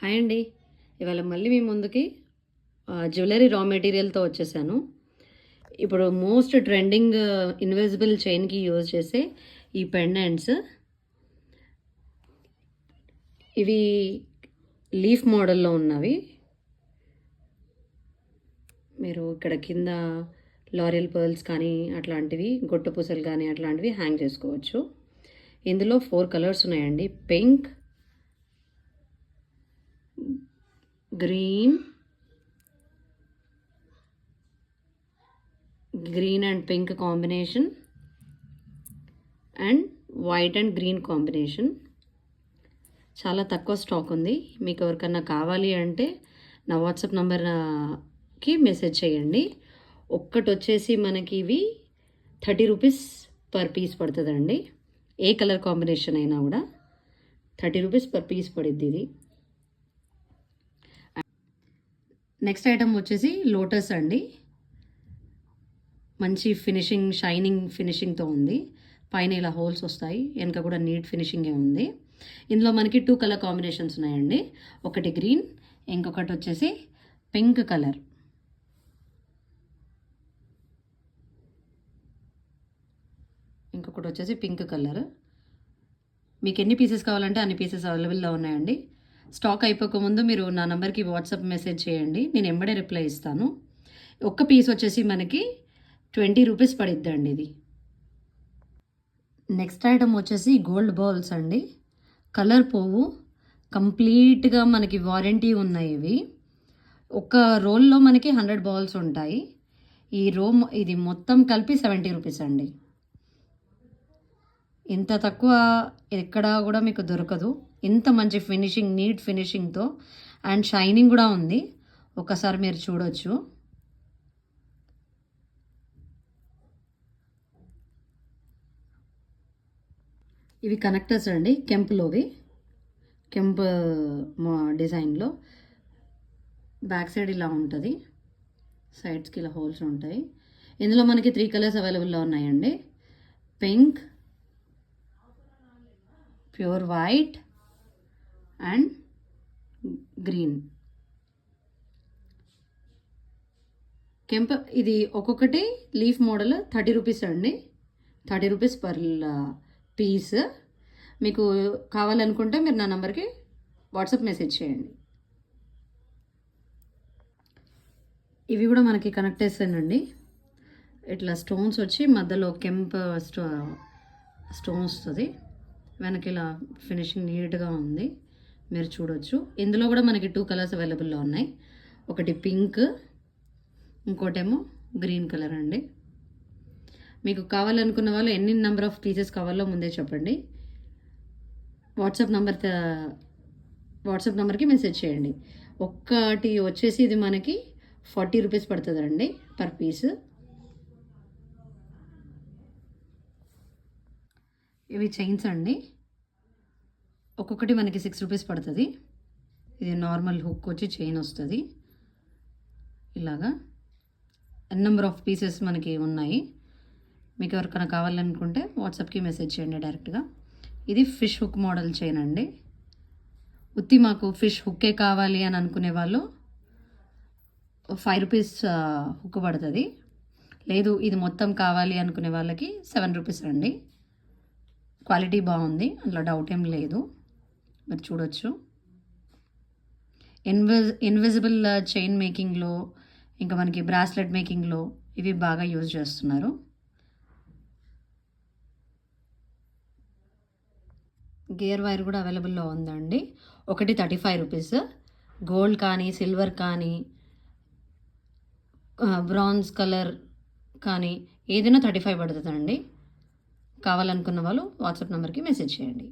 Hi అండి. ఇవాళ మళ్ళీ మీ ముందుకి జ్యువెలరీ రా మెటీరియల్తో వచ్చేసాను. ఇప్పుడు మోస్ట్ ట్రెండింగ్ ఇన్విజిబుల్ చైన్కి యూజ్ చేసే ఈ పెండెంట్స్, ఇవి లీఫ్ మోడల్లో ఉన్నవి. మీరు ఇక్కడ కింద లారియల్ పర్ల్స్ కానీ అట్లాంటివి, గొట్టు పూసలు కానీ అట్లాంటివి హ్యాంగ్ చేసుకోవచ్చు. ఇందులో 4 కలర్స్ ఉన్నాయండి. Pink, green and pink combination and white and green combination. చాలా తక్కువ స్టాక్ ఉంది. మీకు ఎవరికన్నా కావాలి అంటే నా వాట్సాప్ నంబర్కి మెసేజ్ చేయండి. ఒక్కటి వచ్చేసి మనకి ఇవి 30 రూపీస్ పర్ పీస్ పడుతుందండి. ఏ కలర్ కాంబినేషన్ అయినా కూడా 30 రూపీస్ పర్ పీస్ పడుద్ది ఇది. నెక్స్ట్ ఐటమ్ వచ్చేసి లోటస్ అండి. మంచి ఫినిషింగ్, షైనింగ్ ఫినిషింగ్తో ఉంది. పైన ఇలా హోల్స్ వస్తాయి, వెనక కూడా నీట్ ఫినిషింగే ఉంది. ఇందులో మనకి 2 కలర్ కాంబినేషన్స్ ఉన్నాయండి. ఒకటి గ్రీన్, ఇంకొకటి వచ్చేసి పింక్ కలర్. ఇంకొకటి వచ్చేసి పింక్ కలర్. మీకు ఎన్ని పీసెస్ కావాలంటే అన్ని పీసెస్ అవైలబుల్లో ఉన్నాయండి. స్టాక్ అయిపోకముందు మీరు నా నెంబర్కి వాట్సాప్ మెసేజ్ చేయండి, నేను ఎంబడే రిప్లై ఇస్తాను. ఒక్క పీస్ వచ్చేసి మనకి 20 రూపీస్ పడిద్దండి ఇది. నెక్స్ట్ ఐటమ్ వచ్చేసి గోల్డ్ బాల్స్ అండి. కలర్ పోవు, కంప్లీట్గా మనకి వారంటీ ఉన్నాయి ఇవి. ఒక రోల్లో మనకి 100 బాల్స్ ఉంటాయి. ఈ ఇది మొత్తం కలిపి 70 రూపీస్ అండి. ఇంత తక్కువ ఎక్కడా కూడా మీకు దొరకదు. ఇంత మంచి ఫినిషింగ్, నీట్ ఫినిషింగ్తో అండ్ షైనింగ్ కూడా ఉంది. ఒకసారి మీరు చూడొచ్చు. ఇవి కనెక్టర్స్ అండి, కెంపులోవి. కెంపు డిజైన్లో బ్యాక్ సైడ్ ఇలా ఉంటుంది, సైడ్స్కి ఇలా హోల్స్ ఉంటాయి. ఇందులో మనకి 3 కలర్స్ అవైలబుల్లో ఉన్నాయండి. Pink, pure white and green. Kemp ఇది ఒక్కొక్కటి లీఫ్ మోడల్ 30 రూపీస్ అండి. 30 రూపీస్ పర్ పీస్. మీకు కావాలనుకుంటే మీరు నా నెంబర్కి వాట్సాప్ మెసేజ్ చేయండి. ఇవి కూడా మనకి కనెక్టేషన్ అండి. ఇట్లా స్టోన్స్ వచ్చి మధ్యలో కెంప్ స్టోన్ వస్తుంది. వెనక ఇలా ఫినిషింగ్ నీట్గా ఉంది, మీరు చూడొచ్చు. ఇందులో కూడా మనకి 2 కలర్స్ అవైలబుల్లో ఉన్నాయి. ఒకటి పింక్, ఇంకోటేమో గ్రీన్ కలర్ అండి. మీకు కావాలనుకున్న వాళ్ళు ఎన్ని నెంబర్ ఆఫ్ పీసెస్ కావాలో ముందే చెప్పండి. వాట్సాప్ నెంబర్కి మెసేజ్ చేయండి. ఒక్కటి వచ్చేసి ఇది మనకి 40 రూపీస్ పడుతుందండి పర్ పీస్. ఇవి చైన్స్ అండి. ఒక్కొక్కటి మనకి 6 రూపీస్ పడుతుంది. ఇది నార్మల్ హుక్ వచ్చి చైన్ వస్తుంది. ఇలాగా నెంబర్ ఆఫ్ పీసెస్ మనకి ఉన్నాయి. మీకు ఎవరికైనా కావాలనుకుంటే వాట్సాప్కి మెసేజ్ చేయండి డైరెక్ట్గా. ఇది ఫిష్ హుక్ మోడల్ చైన్ అండి. ఉత్తి మాకు ఫిష్ హుక్కే కావాలి అని అనుకునే వాళ్ళు 5 రూపీస్ హుక్ పడుతుంది. లేదు ఇది మొత్తం కావాలి అనుకునే వాళ్ళకి 7 రూపీస్ అండి. క్వాలిటీ బాగుంది, అందులో డౌట్ ఏం లేదు, మీరు చూడొచ్చు. ఇన్విజిబుల్ చైన్ మేకింగ్లో, ఇంకా మనకి బ్రాస్లెట్ మేకింగ్లో ఇవి బాగా యూజ్ చేస్తున్నారు. గేర్ వైర్ కూడా అవైలబుల్లో ఉందండి. ఒకటి 35 రూపీస్. గోల్డ్ కానీ, సిల్వర్ కానీ, బ్రాంజ్ కలర్ కానీ ఏదైనా 35 పడుతుందండి. కావాలనుకున్న వాళ్ళు వాట్సాప్ నెంబర్కి మెసేజ్ చేయండి.